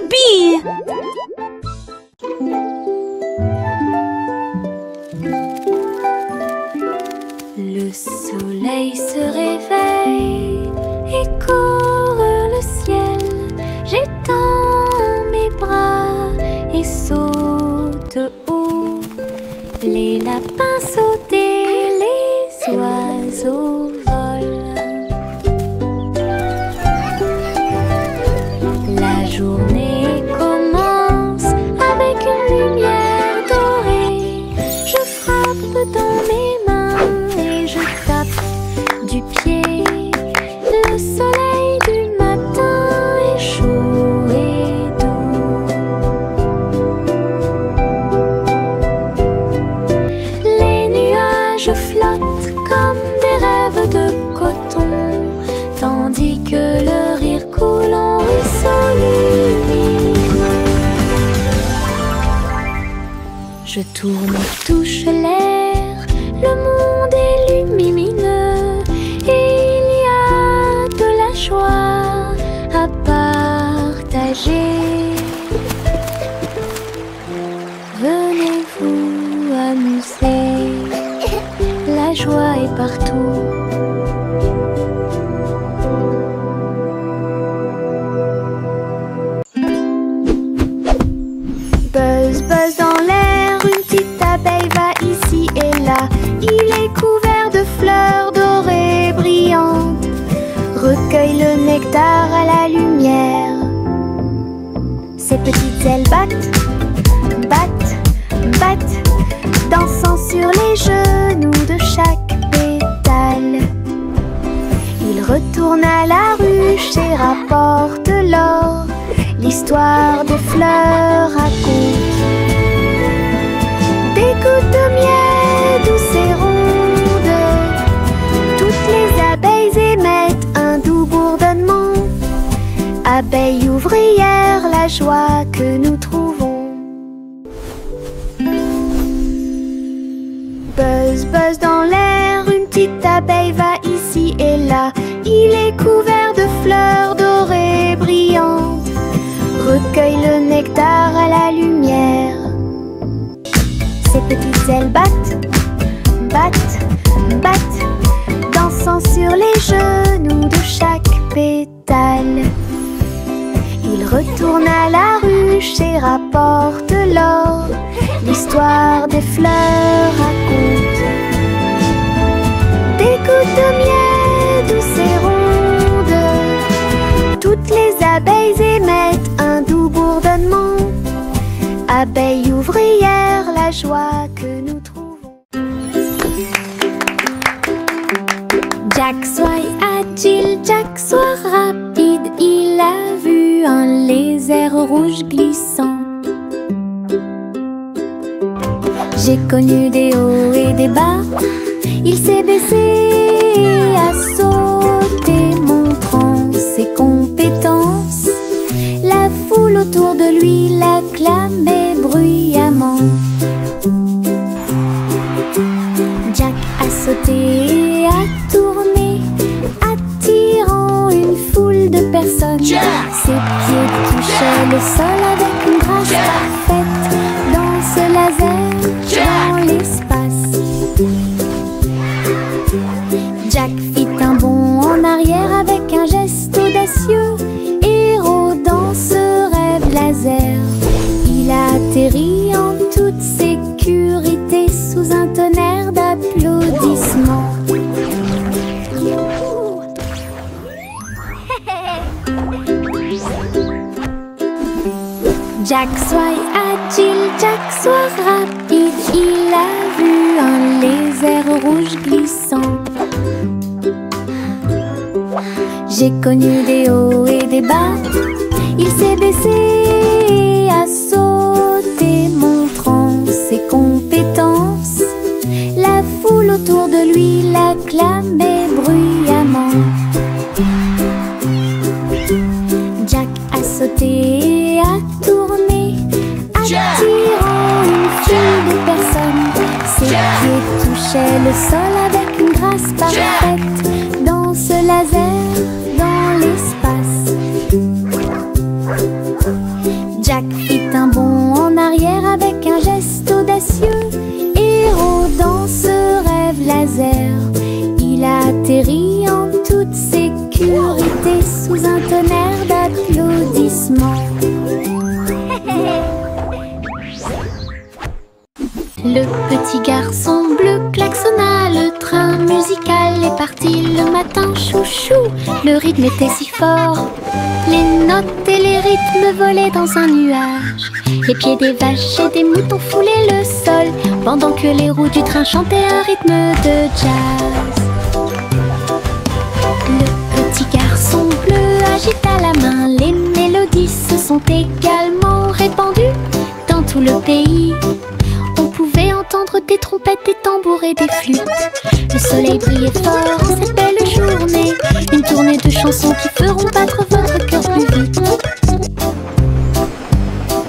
Youpi! Le soleil se réveille et court le ciel. J'étends mes bras et saute haut. Les lapins sautent et les oiseaux volent. La journée commence avec une lumière dorée. Je frappe dans mes mains et je tape du pied. Le soleil du matin est chaud et doux. Les nuages flottent comme des rêves de coton, tandis que le rire coule en ruisseau lumineux. Je tourne et touche l'air, le monde est lumineux et il y a de la joie à partager. Venez vous amuser, la joie est partout. Buzz, buzz dans l'air, une petite abeille va ici et là. Il est couvert de fleurs dorées brillantes. Recueille le nectar à la lumière. Ses petites ailes battent, battent, battent, dansant sur les genoux de chaque pétale. Il retourne à la ruche et rapporte l'or. L'histoire des fleurs raconte des gouttes de miel douces et rondes. Toutes les abeilles émettent un doux bourdonnement. Abeilles ouvrières, la joie que nous trouvons. Buzz, buzz dans l'air, une petite abeille va ici et là. Il est couvert de fleurs dorées brillantes. Recueille le nectar à la lumière. Ses petites ailes battent, battent, battent, dansant sur les genoux de chaque pétale. Il retourne à la ruche et rapporte l'or. L'histoire des fleurs raconte des gouttes de miel douces et rondes. Toutes les abeilles émettent un doux bourdonnement. Abeilles ouvrières, la joie que nous trouvons. Jack soit agile, Jack soit rapide. Il a vu un lézard rouge glissant. J'ai connu des hauts et des bas. Il s'est baissé et a sauté, montrant ses compétences. La foule autour de lui l'acclamait bruyamment. Jack a sauté et a tourné, attirant une foule de personnes. Ses pieds touchaient le sol avec une grâce parfaite. Dans ce laser, dans l'espace, Jack fit un bond en arrière avec un geste audacieux. Héros dans ce rêve laser, il a atterri en toute sécurité sous un tonnerre d'applaudissements. Jack soit agile, Jack soit rapide. Il a vu un lézard rouge glissant. J'ai connu des hauts et des bas. Il s'est baissé et a sauté, montrant ses compétences. La foule autour de lui l'acclamait bruyamment. Jack a sauté et a tourné, attirant une foule de personnes. Ses pieds touchaient le sol avec une grâce parfaite. Dans ce laser, dans l'espace, Le petit garçon bleu klaxonna, le train musical est parti le matin, chouchou. Le rythme était si fort, les notes et les rythmes volaient dans un nuage. Les pieds des vaches et des moutons foulaient le sol, pendant que les roues du train chantaient un rythme de jazz. Le petit garçon bleu agita la main, les mélodies se sont également répandues dans tout le pays. On pouvait entendre des trompettes, des tambours et des flûtes. Le soleil brillait fort en cette belle journée, une tournée de chansons qui feront battre votre cœur plus vite.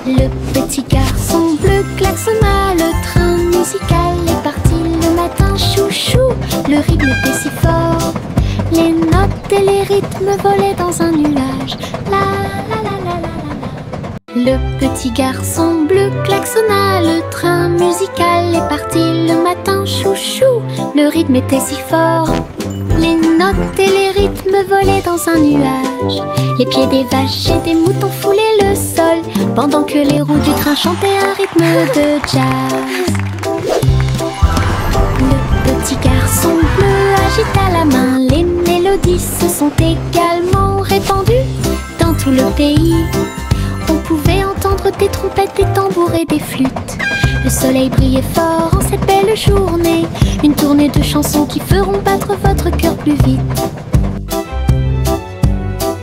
Le petit garçon bleu klaxonna, le train musical est parti le matin, chouchou. Le rythme était si fort, les notes et les rythmes volaient dans un nuage. La la la la la la. Le petit garçon bleu klaxonna, le train musical est parti le matin, chouchou. Le rythme était si fort, les notes et les rythmes volaient dans un nuage. Les pieds des vaches et des moutons foulaient le sol, pendant que les roues du train chantaient un rythme de jazz. Le petit garçon bleu agita la main, les mélodies se sont également répandues dans tout le pays. On pouvait entendre des trompettes, des tambours et des flûtes. Le soleil brillait fort en cette belle journée, une tournée de chansons qui feront battre votre cœur plus vite.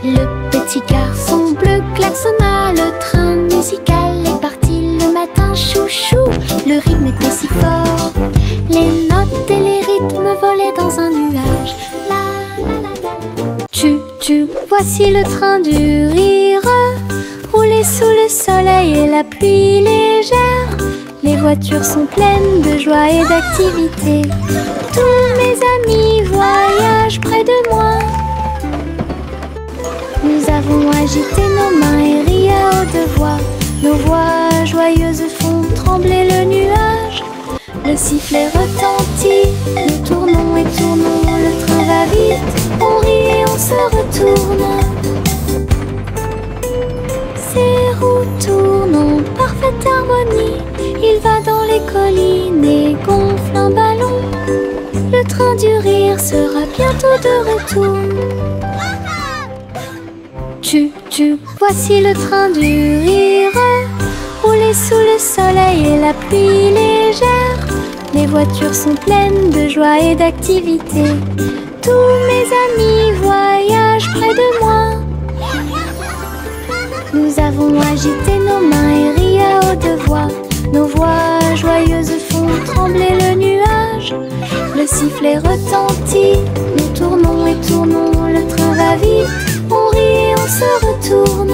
Le petit garçon bleu klaxonna, le train musical est parti le matin, chouchou. Le rythme était si fort, les notes et les rythmes volaient dans un nuage. La la la la. Tu, voici le train du rire, rouler sous le soleil et la pluie légère. Les voitures sont pleines de joie et d'activité. Tous mes amis voyagent près de moi. Nous avons agité nos mains et ri à haute voix. Nos voix joyeuses font trembler le nuage. Le sifflet retentit, nous tournons et tournons. Le train va vite, on rit et on se retourne. Ces roues tournent en parfaite harmonie. Il va dans les collines et gonfle un ballon. Le train du rire sera bientôt de retour. Voici le train du rire, rouler sous le soleil et la pluie légère. Les voitures sont pleines de joie et d'activité. Tous mes amis voyagent près de moi. Nous avons agité nos mains et ri à haute voix. Nos voix joyeuses font trembler le nuage. Le sifflet retentit, nous tournons et tournons. Le train va vite, on rit et on se retourne.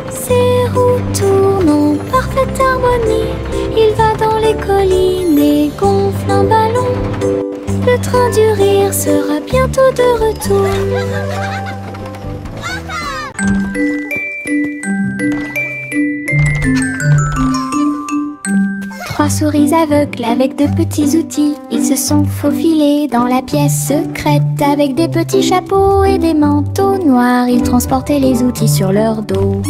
Ces roues tournent en parfaite harmonie. Il va dans les collines et gonfle un ballon. Le train du rire sera bientôt de retour. Trois souris aveugles avec de petits outils. Ils se sont faufilés dans la pièce secrète. Avec des petits chapeaux et des manteaux noirs, ils transportaient les outils sur leur dos.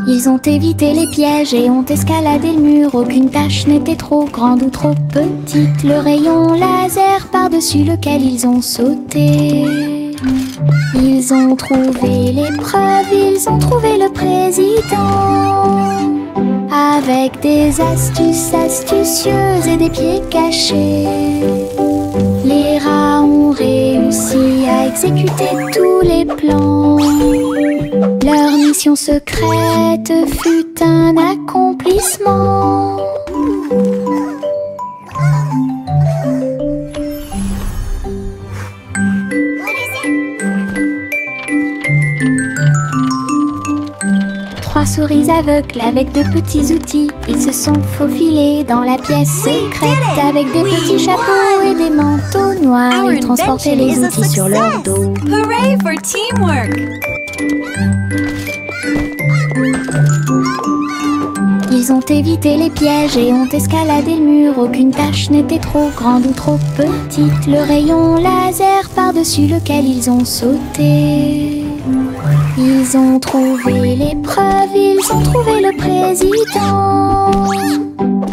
Ils ont évité les pièges et ont escaladé le mur. Aucune tâche n'était trop grande ou trop petite. Le rayon laser par-dessus lequel ils ont sauté. Ils ont trouvé l'épreuve, ils ont trouvé le président. Avec des astuces astucieuses et des pieds cachés, les rats ont réussi à exécuter tous les plans. Leur mission secrète fut un accomplissement. Trois souris aveugles avec de petits outils. Ils se sont faufilés dans la pièce secrète. Avec des petits chapeaux et des manteaux noirs, ils transportaient les outils sur leur dos. Hooray for teamwork! Ils ont évité les pièges et ont escaladé le mur. Aucune tâche n'était trop grande ou trop petite. Le rayon laser par-dessus lequel ils ont sauté. Ils ont trouvé l'épreuve, ils ont trouvé le président.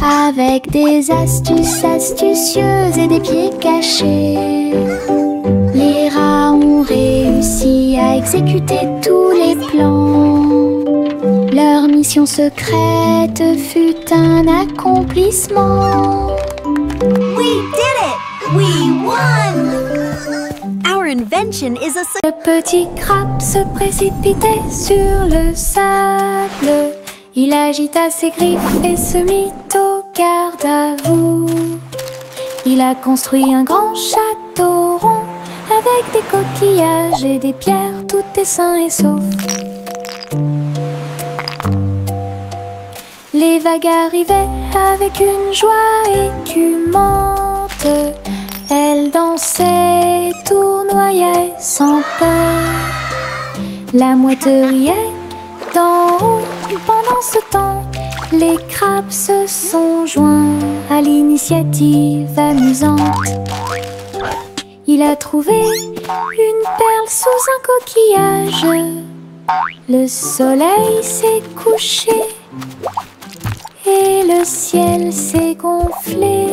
Avec des astuces astucieuses et des pieds cachés, les rats ont réussi à exécuter tous les plans. Leur mission secrète fut un accomplissement. We did it! We won! Our invention is a Le petit crabe se précipitait sur le sable. Il agita ses griffes et se mit au garde à vous. Il a construit un grand château rond avec des coquillages et des pierres, tout est sain et sauf. Les vagues arrivaient avec une joie écumante. Elles dansaient, tournoyaient sans peur. La mouette riait d'en haut. Pendant ce temps, les crabes se sont joints à l'initiative amusante. Il a trouvé une perle sous un coquillage. Le soleil s'est couché et le ciel s'est gonflé.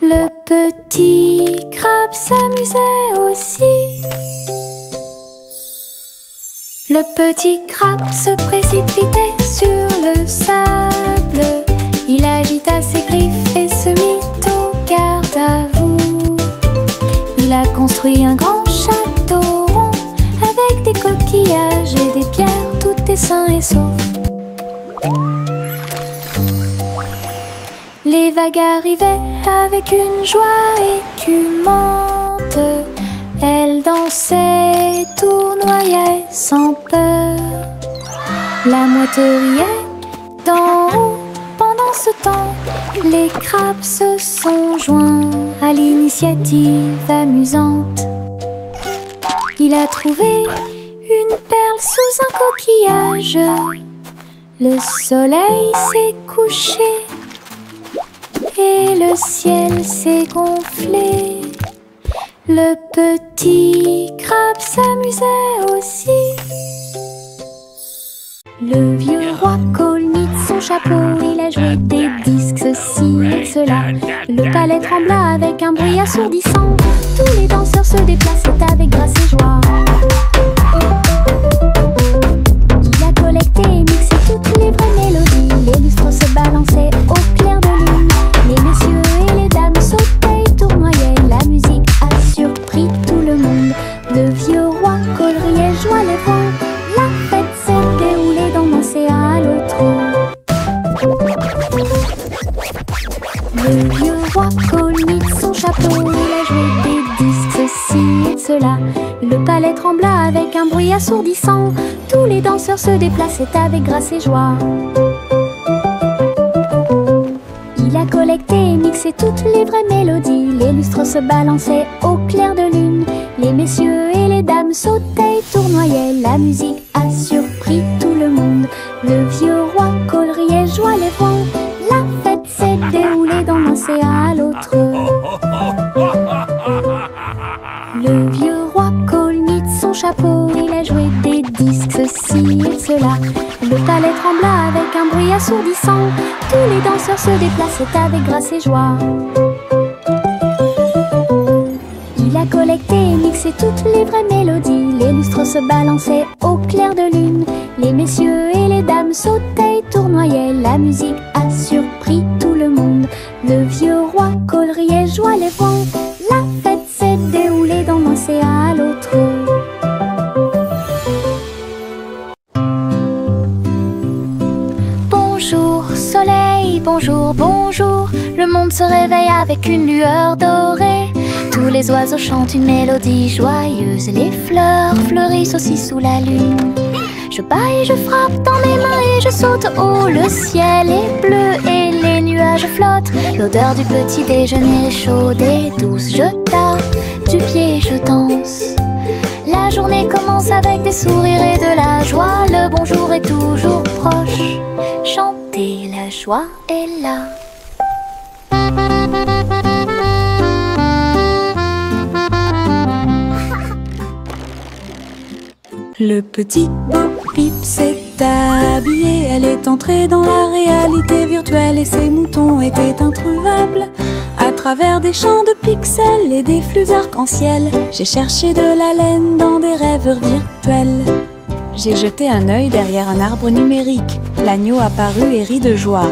Le petit crabe s'amusait aussi. Le petit crabe se précipitait sur le sable. Il agita ses griffes et se mit au garde à vous. Il a construit un grand château rond avec des coquillages et des pierres, tout est sain et sauf. Les vagues arrivaient avec une joie écumante. Elles dansaient, tournoyaient sans peur. La mouette riait d'en haut. Pendant ce temps, les crabes se sont joints à l'initiative amusante. Il a trouvé une perle sous un coquillage. Le soleil s'est couché et le ciel s'est gonflé. Le petit crabe s'amusait aussi. Le vieux roi Cole mit son chapeau. Il a joué des disques, ceci et cela. Le palais trembla avec un bruit assourdissant. Tous les danseurs se déplaçaient avec grâce et joie. Il a collecté et mixé toutes les vraies mélodies. Les lustres se balançaient au clair de lune. Les messieurs et les dames sautaient et tournoyaient. La musique a surpris tout le monde. Le vieux roi Cole riait, joie les vents. La fête s'est déroulée dans l'océan à l'autre. Le vieux roi Cole mit son chapeau. Il a joué des disques, ceci et cela. Le palais trembla avec un bruit assourdissant. Tous les danseurs se déplaçaient avec grâce et joie. Il a collecté et mixé toutes les vraies mélodies. Les lustres se balançaient au clair de lune. Les messieurs et les dames sautaient et tournoyaient. La musique a surpris tout le monde. Le vieux roi Cole riait, joie les vents. La fête s'est déroulée d'un océan à l'autre. Le vieux roi Cole mit son chapeau. Il a joué des disques, ceci et cela. Le palais trembla avec un bruit assourdissant. Tous les danseurs se déplaçaient avec grâce et joie. Il a collecté et mixé toutes les vraies mélodies. Les lustres se balançaient au clair de lune. Les messieurs et les dames sautaient et tournoyaient. La musique a surpris tout le monde. Le vieux roi Cole riait, joie les vents. La fête s'est déroulée d'un océan à l'autre. Bonjour soleil, bonjour, bonjour. Le monde se réveille avec une lueur dorée. Tous les oiseaux chantent une mélodie joyeuse. Les fleurs fleurissent aussi sous la lune. Je bats et je frappe dans mes mains et je saute haut. Le ciel est bleu et les nuages flottent. L'odeur du petit déjeuner est chaude et douce. Je tape du pied et je danse. La journée commence avec des sourires et de la joie. Le bonjour est toujours proche. Chantez, la joie est là. Le petit Bo Peep s'est habillé. Elle est entrée dans la réalité virtuelle et ses moutons étaient introuvables. À travers des champs de pixels et des flux arc-en-ciel, j'ai cherché de la laine dans des rêveurs virtuels. J'ai jeté un œil derrière un arbre numérique. L'agneau apparut et rit de joie.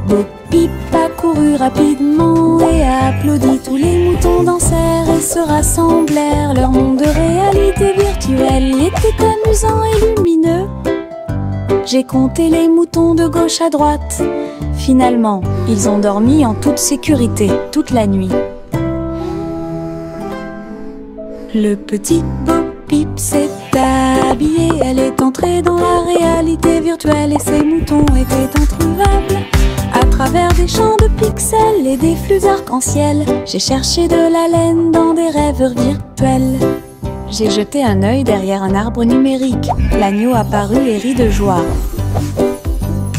Bo Peep a couru rapidement et a applaudi. Tous les moutons dansèrent et se rassemblèrent. Leur monde de réalité virtuelle était amusant et lumineux. J'ai compté les moutons de gauche à droite. Finalement, ils ont dormi en toute sécurité toute la nuit. Le petit Bo Peep s'est habillé. Elle est entrée dans la réalité virtuelle et ses moutons étaient introuvables. À travers des champs de pixels et des flux arc-en-ciel, j'ai cherché de la laine dans des rêveurs virtuels. J'ai jeté un œil derrière un arbre numérique. L'agneau apparut et rit de joie.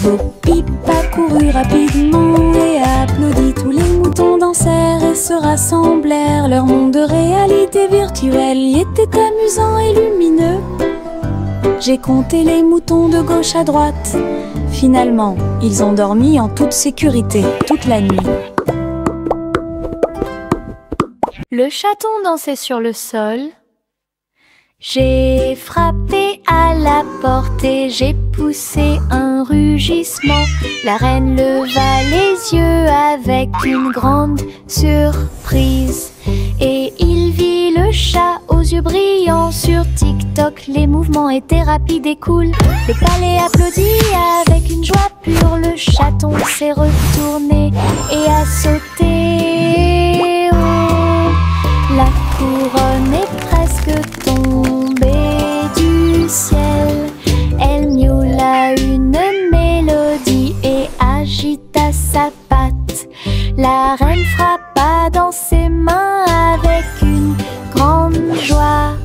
Bo Peep a couru rapidement et a applaudi. Tous les moutons dansèrent et se rassemblèrent. Leur monde de réalité virtuelle était amusant et lumineux. J'ai compté les moutons de gauche à droite. Finalement, ils ont dormi en toute sécurité toute la nuit. Le chaton dansait sur le sol. J'ai frappé à la porte et j'ai poussé un rugissement. La reine leva les yeux avec une grande surprise. Et il vit le chat aux yeux brillants. Sur TikTok, les mouvements étaient rapides et cool. Le palais applaudit avec une joie pure. Le chaton s'est retourné et a sauté. Oh, la couronne est presque tombée du ciel. Elle miaula une mélodie et agita sa patte. La reine frappa dans ses mains avec une grande joie.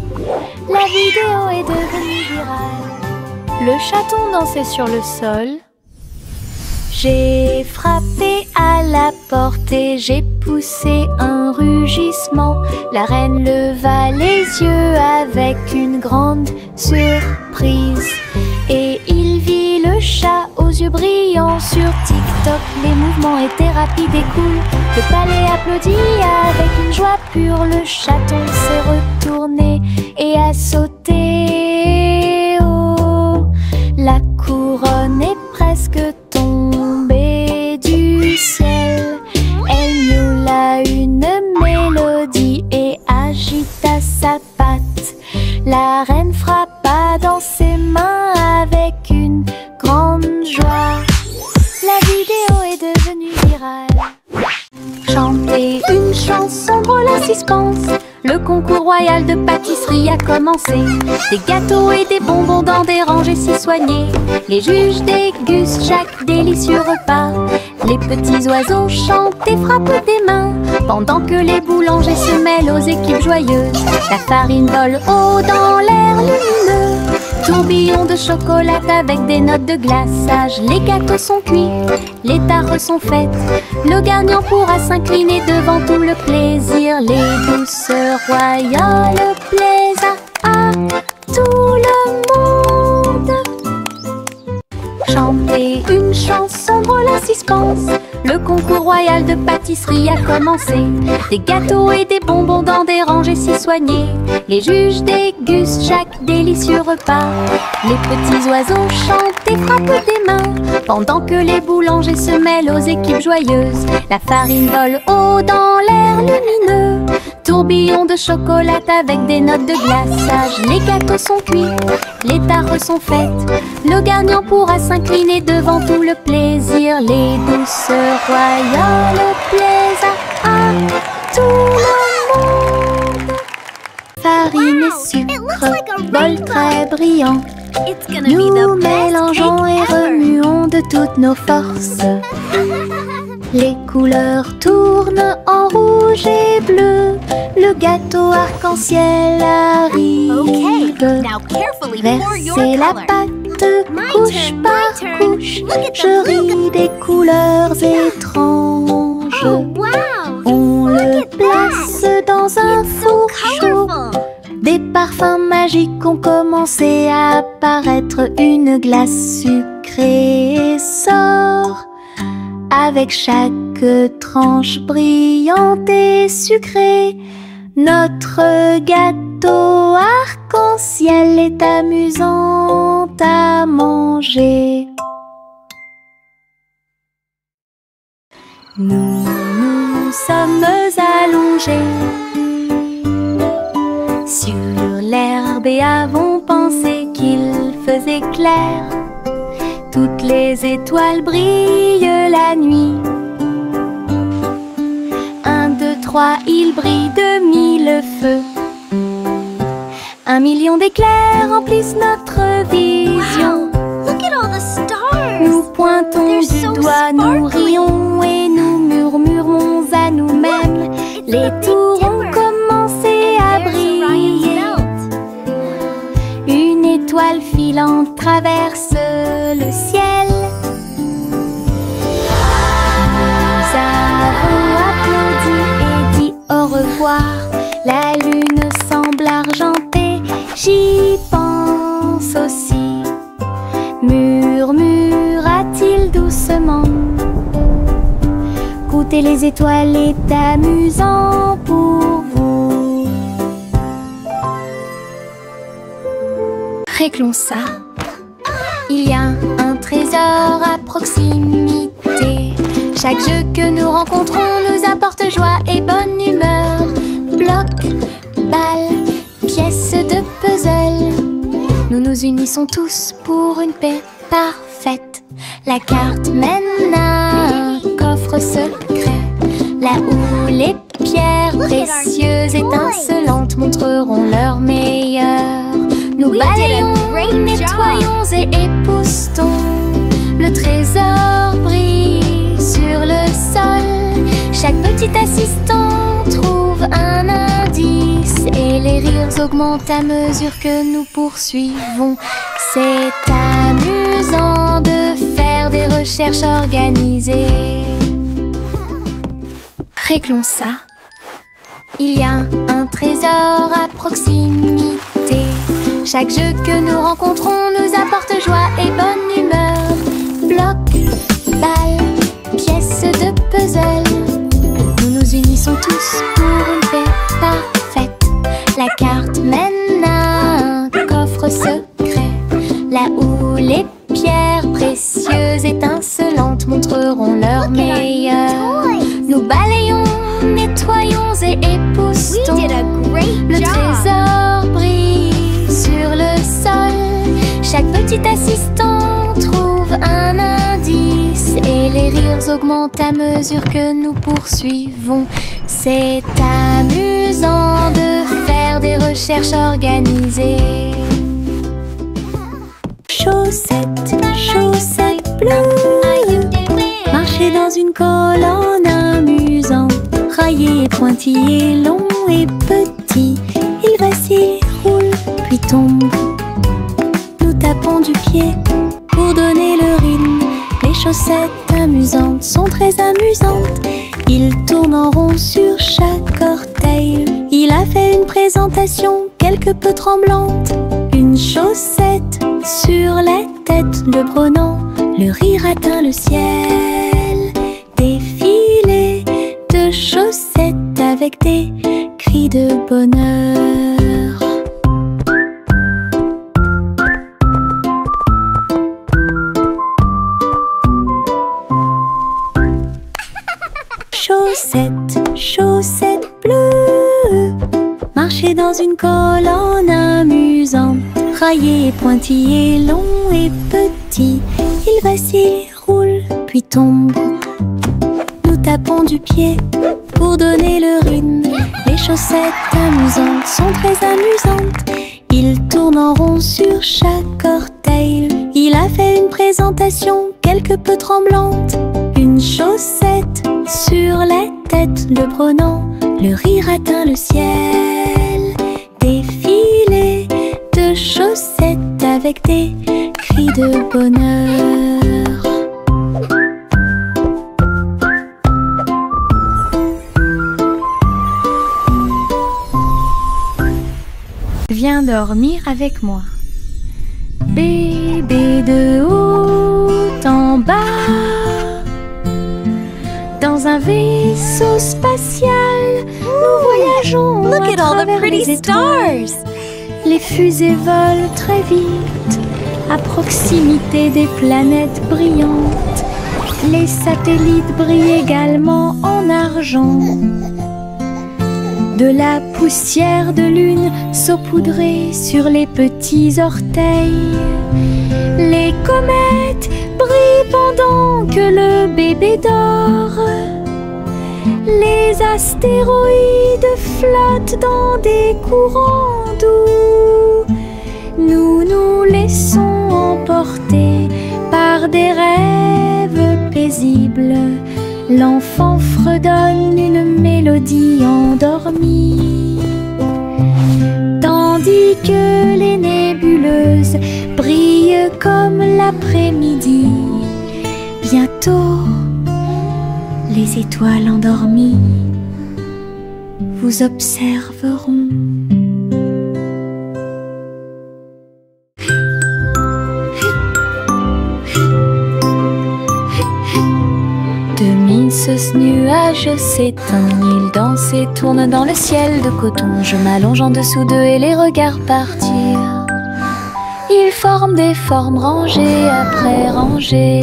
La vidéo est devenue virale. Le chaton dansait sur le sol. J'ai frappé à la porte et j'ai poussé un rugissement. La reine leva les yeux avec une grande surprise. Et il vit le chat aux yeux brillants. Sur TikTok, les mouvements étaient rapides et cool. Le palais applaudit avec une joie pure. Le chaton s'est retourné et a sauté. Oh, la couronne est presque tombée du ciel. Elle miaula une mélodie et agita sa patte. La reine frappa dans ses mains avec une grande joie. La vidéo est devenue virale. Chanter une chanson drôle à suspense. Le concours royal de pâtisserie a commencé. Des gâteaux et des bonbons dans des rangées si soignées. Les juges dégustent chaque délicieux repas. Les petits oiseaux chantent et frappent des mains. Pendant que les boulangers se mêlent aux équipes joyeuses. La farine vole haut dans l'air lumineux. Tourbillon de chocolat avec des notes de glaçage. Les gâteaux sont cuits, les tares sont faites. Le gagnant pourra s'incliner devant tout le plaisir. Les douceurs royales plaisent à tout le monde. Chanter une chanson drôle à suspense. Le concours royal de pâtisserie a commencé. Des gâteaux et des bonbons dans des rangées si soignées. Les juges dégustent chaque délicieux repas. Les petits oiseaux chantent et frappent des mains. Pendant que les boulangers se mêlent aux équipes joyeuses. La farine vole haut dans l'air lumineux. Tourbillon de chocolat avec des notes de glaçage. Les gâteaux sont cuits, les tares sont faites. Le gagnant pourra s'incliner devant tout le plaisir. Les douceurs royales plaisent à tout le monde. Farine et sucre, bol très brillant. Nous mélangeons et remuons de toutes nos forces. Les couleurs tournent en rouge et bleu. Le gâteau arc-en-ciel arrive. Versez la pâte couche par couche. Je ris des couleurs étranges. On le place dans un four chaud. Des parfums magiques ont commencé à apparaître. Une glace sucrée sort avec chaque tranche brillante et sucrée. Notre gâteau arc-en-ciel est amusant à manger. Nous nous sommes allongés sur l'herbe et avons pensé qu'il faisait clair. Toutes les étoiles brillent la nuit. 1, 2, 3, il brille de 1000 feux. 1 million d'éclairs remplissent notre vision. Wow, look at all the stars. Nous pointons They're du so doigt, nous sparkly. rions et nous murmurons à nous-mêmes. Les tours ont commencé à briller. Une étoile filante traverse le ciel. Nous avons applaudi et dit au revoir. La lune semble argentée, j'y pense aussi. Murmura-t-il doucement. Goûter les étoiles est amusant pour vous. Réglons ça. Il y a un trésor à proximité. Chaque jeu que nous rencontrons nous apporte joie et bonne humeur. Bloc, balle, pièces de puzzle. Nous nous unissons tous pour une paix parfaite. La carte mène à un coffre secret, là où les pierres précieuses étincelantes montreront leur meilleur. Nous balayons, nettoyons et époustons. Le trésor brille sur le sol. Chaque petit assistant trouve un indice et les rires augmentent à mesure que nous poursuivons. C'est amusant de faire des recherches organisées. Réglons ça. Il y a un trésor à proximité. Chaque jeu que nous rencontrons nous apporte joie et bonne humeur. Bloc, balle, pièces de puzzle. Nous nous unissons tous pour une paix parfaite. La carte mène à un coffre secret, là où les pierres précieuses étincelantes montreront leur meilleur. Nous balayons, nettoyons et époustons. Le trésor brille sur le sol. Chaque petit assistant trouve un indice et les rires augmentent à mesure que nous poursuivons. C'est amusant de faire des recherches organisées. Chaussettes, chaussettes bleues, marcher dans une colonne amusante. Raillé, pointillé, long et petit, il vacille, roule, puis tombe. Nous tapons du pied pour donner le rythme. Les chaussettes amusantes sont très amusantes. Il tourne en rond sur chaque orteil. Il a fait une présentation quelque peu tremblante. Une chaussette sur la tête le prenant. Le rire atteint le ciel. Défilé de chaussettes avec des cris de bonheur. Chaussettes, chaussettes bleues, marcher dans une colonne amusante. Raillé, pointillé, long et petit, il vacille, roule, puis tombe. Nous tapons du pied pour donner le rythme. Les chaussettes amusantes sont très amusantes. Il tourne en rond sur chaque orteil. Il a fait une présentation quelque peu tremblante. Une chaussette sur la tête le prenant. Le rire atteint le ciel. Défilé de chaussettes avec des cris de bonheur. Viens viens dormir avec moi. Bébé de haut en bas, dans un vaisseau spatial, nous voyageons Look à at all the travers pretty les étoiles. stars. Les fusées volent très vite, à proximité des planètes brillantes. Les satellites brillent également en argent. De la poussière de lune saupoudrée sur les petits orteils. Les comètes brillent pendant que le bébé dort. Les astéroïdes flottent dans des courants doux. Nous nous laissons emporter par des rêves paisibles. L'enfant fredonne une mélodie endormie, tandis que les nébuleuses brillent comme l'après-midi. Bientôt, les étoiles endormies vous observeront. Ce nuage s'éteint, il danse et tourne dans le ciel de coton. Je m'allonge en dessous d'eux et les regarde partir. Ils forment des formes rangées après rangées.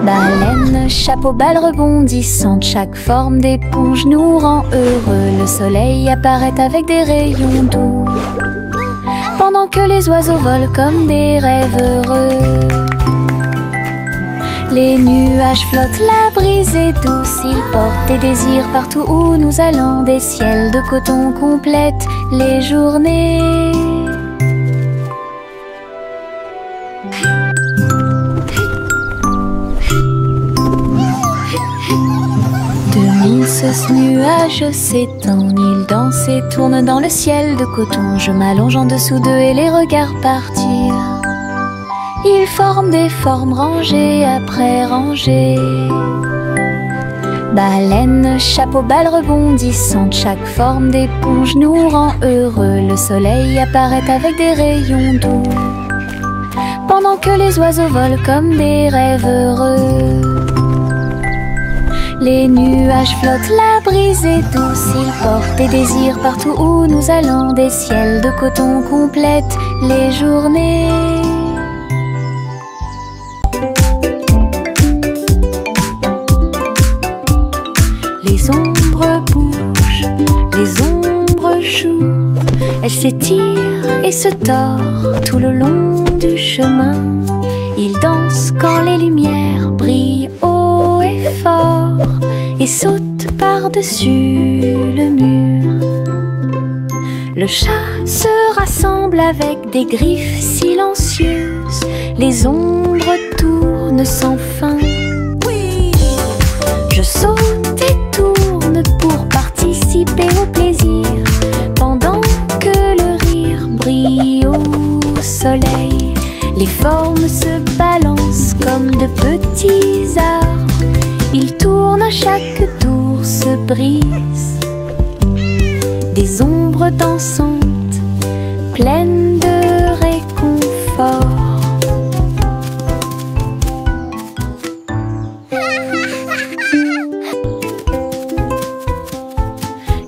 Baleines, chapeau, balles rebondissantes, chaque forme d'éponge nous rend heureux. Le soleil apparaît avec des rayons doux, pendant que les oiseaux volent comme des rêves heureux. Les nuages flottent, la brise est douce, ils portent des désirs partout où nous allons. Des ciels de coton complètent les journées. Ce nuage s'étend, il danse et tourne dans le ciel de coton. Je m'allonge en dessous d'eux et les regarde partir. Ils forment des formes rangées après rangées. Baleines, chapeau, balles rebondissantes, chaque forme d'éponge nous rend heureux. Le soleil apparaît avec des rayons doux, pendant que les oiseaux volent comme des rêves heureux. Les nuages flottent, la brise est douce, ils portent des désirs partout où nous allons. Des ciels de coton complètent les journées. Les ombres bougent, les ombres jouent. Elles s'étirent et se tordent tout le long du chemin. Ils dansent quand les lumières brillent haut et fort et sautent par-dessus le mur. Le chat se rassemble avec des griffes silencieuses. Les ombres tournent sans fin. Je saute et tourne pour participer au plaisir, pendant que le rire brille au soleil. Les formes se balancent comme de petits arbres. Ils tournent à chaque tour, se brisent. Des ombres dansantes, pleines de réconfort.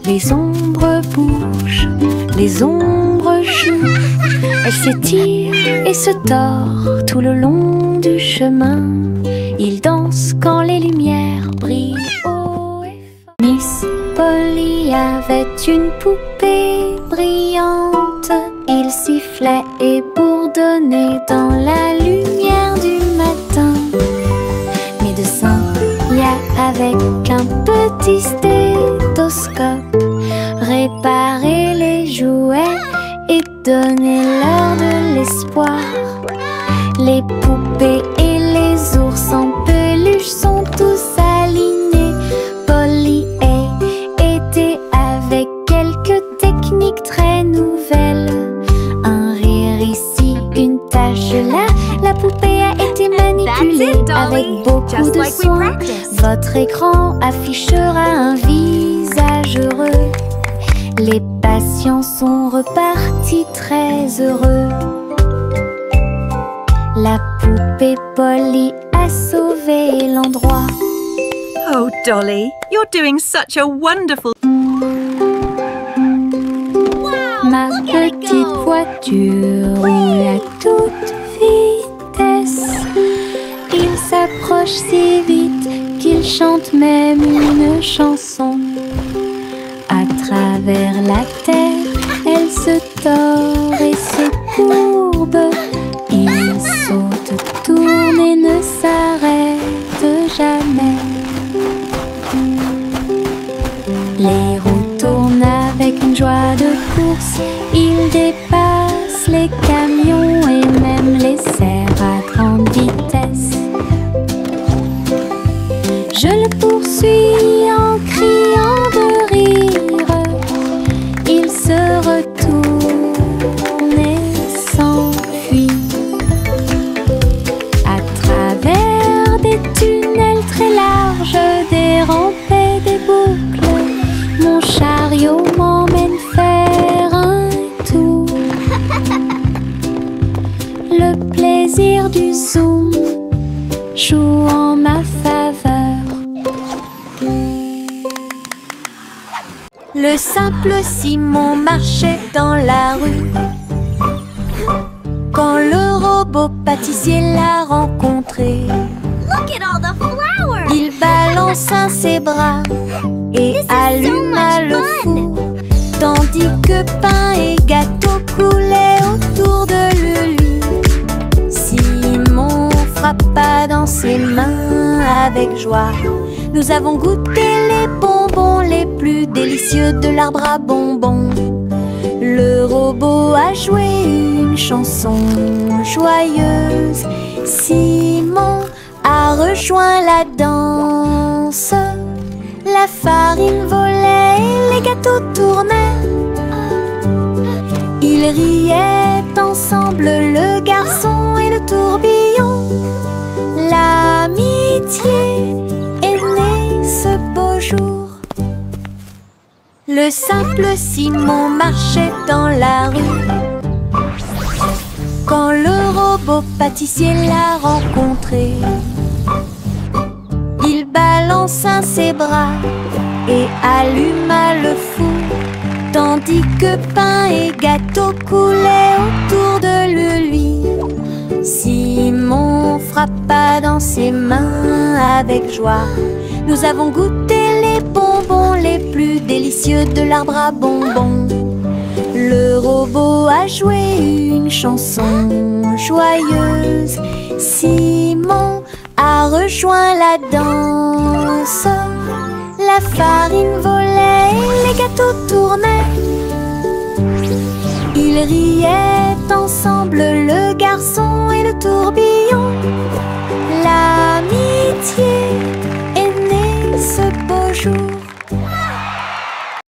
Les ombres bougent, les ombres jouent. Elles s'étirent et se tordent tout le long du chemin. Ils dansent quand les lumières brillent haut et fort. Miss Polly avait une poupée brillante. Il sifflait et bourdonnait dans la lumière du matin. Médecin Lia avec un petit stéthoscope réparait les jouets et donnait-leur de l'espoir. Les poupées et les ours en peluche sont tous alignés. Polly était avec quelques techniques très nouvelles. Un rire ici, une tache là. La poupée a été manipulée avec beaucoup de soin. Votre écran affichera un visage heureux. Les patients sont repartis très heureux. La poupée Polly a sauvé l'endroit. Oh, Dolly, you're doing such a wonderful... Ma petite voiture roule à toute vitesse. Il s'approche si vite qu'il chante même une chanson. À travers la terre, elle se tord et se courbe. Il saute, tourne et ne s'arrête jamais. Les roues tournent avec une joie de course. Il dépasse les camions et même les cerfs à grande vitesse. Je le poursuis en criant de rire. Il se retourne et s'enfuit. À travers des tunnels très larges, des rampes et des boucles, mon chariot m'emmène faire un tour. Le plaisir du zoom joue en ma faveur. Le simple Simon marchait dans la rue quand le robot pâtissier l'a rencontré. Look at all the flowers! Il balança ses bras et alluma le four, tandis que pain et gâteau coulaient autour de lui. Simon frappa dans ses mains avec joie. Nous avons goûté les bonbons les plus délicieux de l'arbre à bonbons. Le robot a joué une chanson joyeuse. Simon a rejoint la danse. La farine volait et les gâteaux tournaient. Ils riaient ensemble, le garçon et le tourbillon. L'amitié est née ce beau jour. Le simple Simon marchait dans la rue quand le robot pâtissier l'a rencontré. Il balança ses bras et alluma le four, tandis que pain et gâteau coulaient autour de lui. Simon frappa dans ses mains avec joie. Nous avons goûté les bonbons les plus délicieux de l'arbre à bonbons. Le robot a joué une chanson joyeuse. Simon a rejoint la danse. La farine volait et les gâteaux tournaient. Ils riaient ensemble, le garçon et le tourbillon. L'amitié